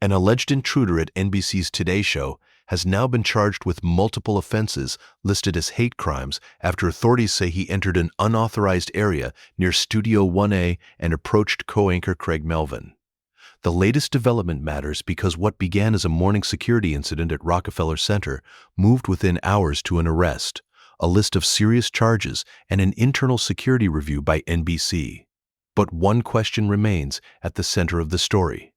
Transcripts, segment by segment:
An alleged intruder at NBC's Today Show has now been charged with multiple offenses listed as hate crimes after authorities say he entered an unauthorized area near Studio 1A and approached co-anchor Craig Melvin. The latest development matters because what began as a morning security incident at Rockefeller Center moved within hours to an arrest, a list of serious charges, and an internal security review by NBC. But one question remains at the center of the story.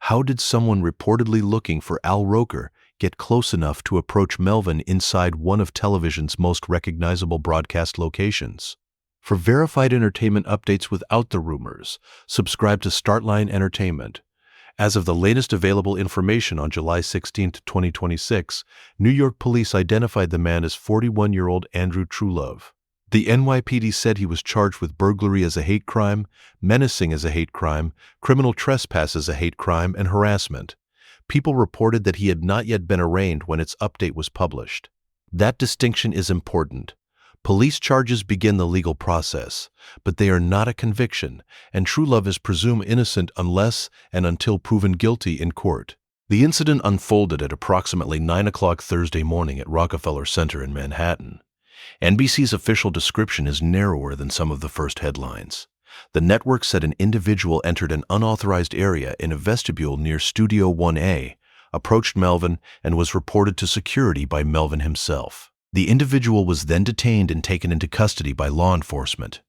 How did someone reportedly looking for Al Roker get close enough to approach Melvin inside one of television's most recognizable broadcast locations? For verified entertainment updates without the rumors, subscribe to Startline Entertainment. As of the latest available information on July 16, 2026, New York police identified the man as 41-year-old Andrew Truelove. The NYPD said he was charged with burglary as a hate crime, menacing as a hate crime, criminal trespass as a hate crime, and harassment. People reported that he had not yet been arraigned when its update was published. That distinction is important. Police charges begin the legal process, but they are not a conviction, and Truelove is presumed innocent unless and until proven guilty in court. The incident unfolded at approximately 9 o'clock Thursday morning at Rockefeller Center in Manhattan. NBC's official description is narrower than some of the first headlines. The network said an individual entered an unauthorized area in a vestibule near Studio 1A, approached Melvin, and was reported to security by Melvin himself. The individual was then detained and taken into custody by law enforcement.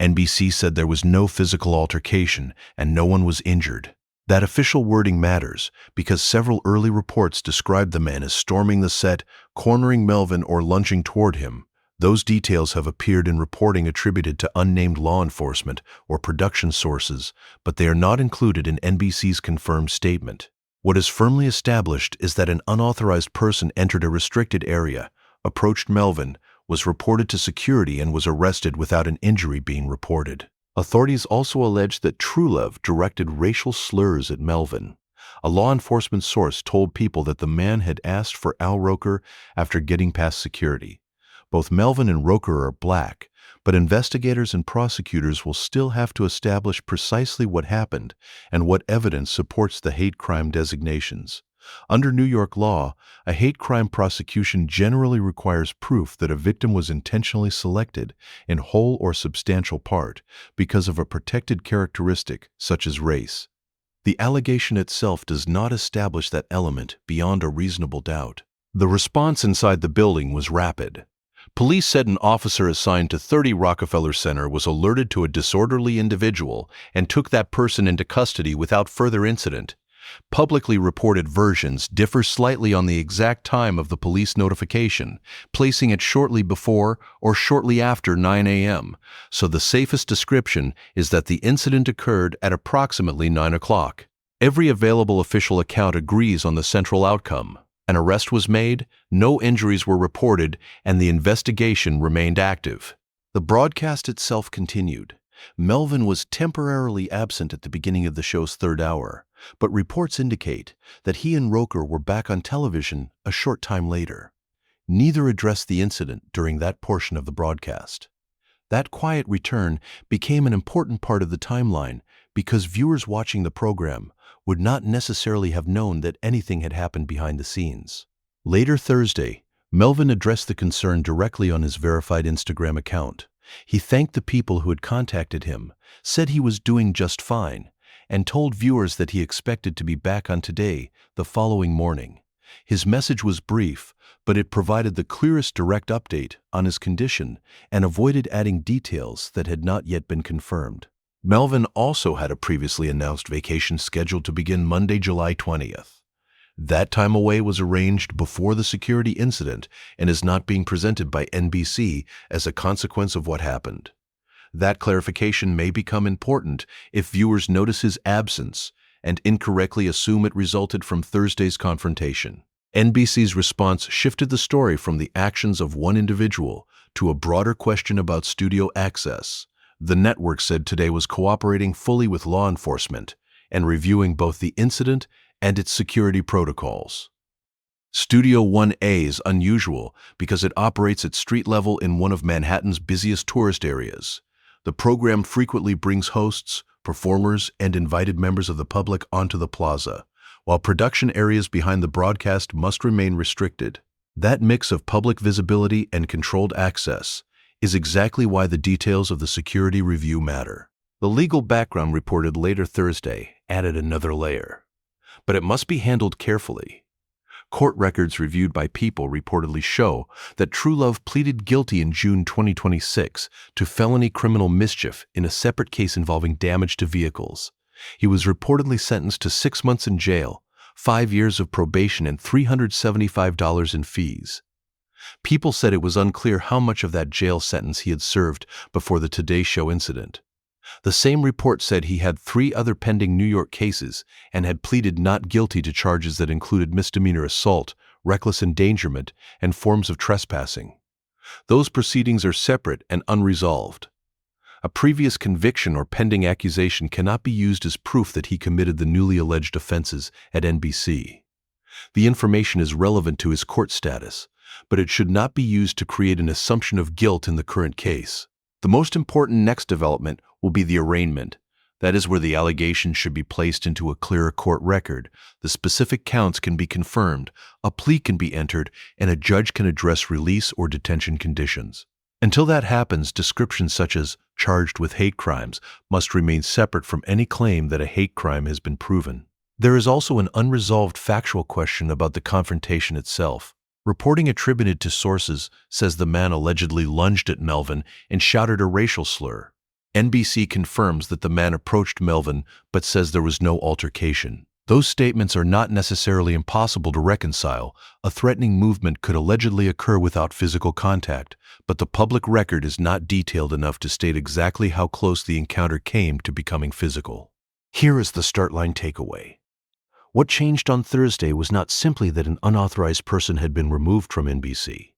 NBC said there was no physical altercation and no one was injured. That official wording matters because several early reports described the man as storming the set, cornering Melvin, or lunging toward him. Those details have appeared in reporting attributed to unnamed law enforcement or production sources, but they are not included in NBC's confirmed statement. What is firmly established is that an unauthorized person entered a restricted area, approached Melvin, was reported to security, and was arrested without an injury being reported. Authorities also alleged that Truelove directed racial slurs at Melvin. A law enforcement source told people that the man had asked for Al Roker after getting past security. Both Melvin and Roker are black, but investigators and prosecutors will still have to establish precisely what happened and what evidence supports the hate crime designations. Under New York law, a hate crime prosecution generally requires proof that a victim was intentionally selected, in whole or substantial part, because of a protected characteristic such as race. The allegation itself does not establish that element beyond a reasonable doubt. The response inside the building was rapid. Police said an officer assigned to 30 Rockefeller Center was alerted to a disorderly individual and took that person into custody without further incident. Publicly reported versions differ slightly on the exact time of the police notification, placing it shortly before or shortly after 9 a.m., so the safest description is that the incident occurred at approximately 9 o'clock. Every available official account agrees on the central outcome. An arrest was made, no injuries were reported, and the investigation remained active. The broadcast itself continued. Melvin was temporarily absent at the beginning of the show's third hour, but reports indicate that he and Roker were back on television a short time later. Neither addressed the incident during that portion of the broadcast. That quiet return became an important part of the timeline because viewers watching the program would not necessarily have known that anything had happened behind the scenes. Later Thursday, Melvin addressed the concern directly on his verified Instagram account. He thanked the people who had contacted him, said he was doing just fine, and told viewers that he expected to be back on Today the following morning. His message was brief, but it provided the clearest direct update on his condition and avoided adding details that had not yet been confirmed. Melvin also had a previously announced vacation scheduled to begin Monday, July 20th. That time away was arranged before the security incident and is not being presented by NBC as a consequence of what happened. That clarification may become important if viewers notice his absence and incorrectly assume it resulted from Thursday's confrontation. NBC's response shifted the story from the actions of one individual to a broader question about studio access. The network said Today was cooperating fully with law enforcement and reviewing both the incident and its security protocols. Studio 1A is unusual because it operates at street level in one of Manhattan's busiest tourist areas. The program frequently brings hosts, performers, and invited members of the public onto the plaza, while production areas behind the broadcast must remain restricted. That mix of public visibility and controlled access is exactly why the details of the security review matter. The legal background reported later Thursday added another layer, but it must be handled carefully. Court records reviewed by People reportedly show that Truelove pleaded guilty in June 2026 to felony criminal mischief in a separate case involving damage to vehicles. He was reportedly sentenced to 6 months in jail, 5 years of probation, and $375 in fees. People said it was unclear how much of that jail sentence he had served before the Today Show incident. The same report said he had 3 other pending New York cases and had pleaded not guilty to charges that included misdemeanor assault, reckless endangerment, and forms of trespassing. Those proceedings are separate and unresolved. A previous conviction or pending accusation cannot be used as proof that he committed the newly alleged offenses at NBC. The information is relevant to his court status, but it should not be used to create an assumption of guilt in the current case. The most important next development will be the arraignment. That is where the allegations should be placed into a clearer court record. The specific counts can be confirmed, a plea can be entered, and a judge can address release or detention conditions. Until that happens, descriptions such as charged with hate crimes must remain separate from any claim that a hate crime has been proven. There is also an unresolved factual question about the confrontation itself. Reporting attributed to sources says the man allegedly lunged at Melvin and shouted a racial slur. NBC confirms that the man approached Melvin but says there was no altercation. Those statements are not necessarily impossible to reconcile. A threatening movement could allegedly occur without physical contact, but the public record is not detailed enough to state exactly how close the encounter came to becoming physical. Here is the start line takeaway. What changed on Thursday was not simply that an unauthorized person had been removed from NBC.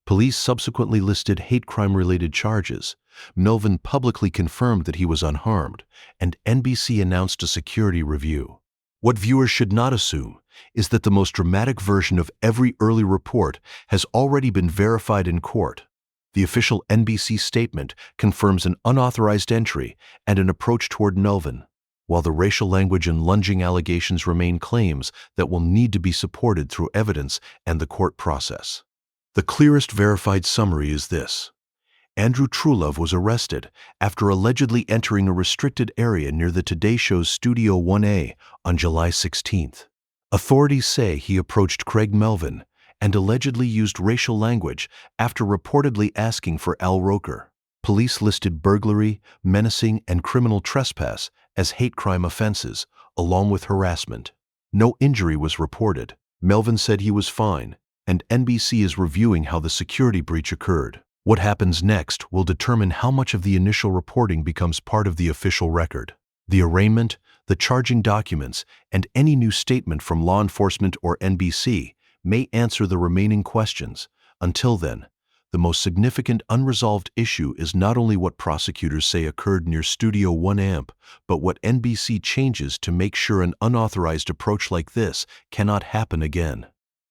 Police subsequently listed hate crime-related charges. Melvin publicly confirmed that he was unharmed, and NBC announced a security review. What viewers should not assume is that the most dramatic version of every early report has already been verified in court. The official NBC statement confirms an unauthorized entry and an approach toward Melvin, while the racial language and lunging allegations remain claims that will need to be supported through evidence and the court process. The clearest verified summary is this. Andrew Truelove was arrested after allegedly entering a restricted area near the Today Show's Studio 1A on July 16th. Authorities say he approached Craig Melvin and allegedly used racial language after reportedly asking for Roker. Police listed burglary, menacing, and criminal trespass as hate crime offenses, along with harassment. No injury was reported. Melvin said he was fine, and NBC is reviewing how the security breach occurred. What happens next will determine how much of the initial reporting becomes part of the official record. The arraignment, the charging documents, and any new statement from law enforcement or NBC may answer the remaining questions. Until then, the most significant unresolved issue is not only what prosecutors say occurred near Studio 1A, but what NBC changes to make sure an unauthorized approach like this cannot happen again.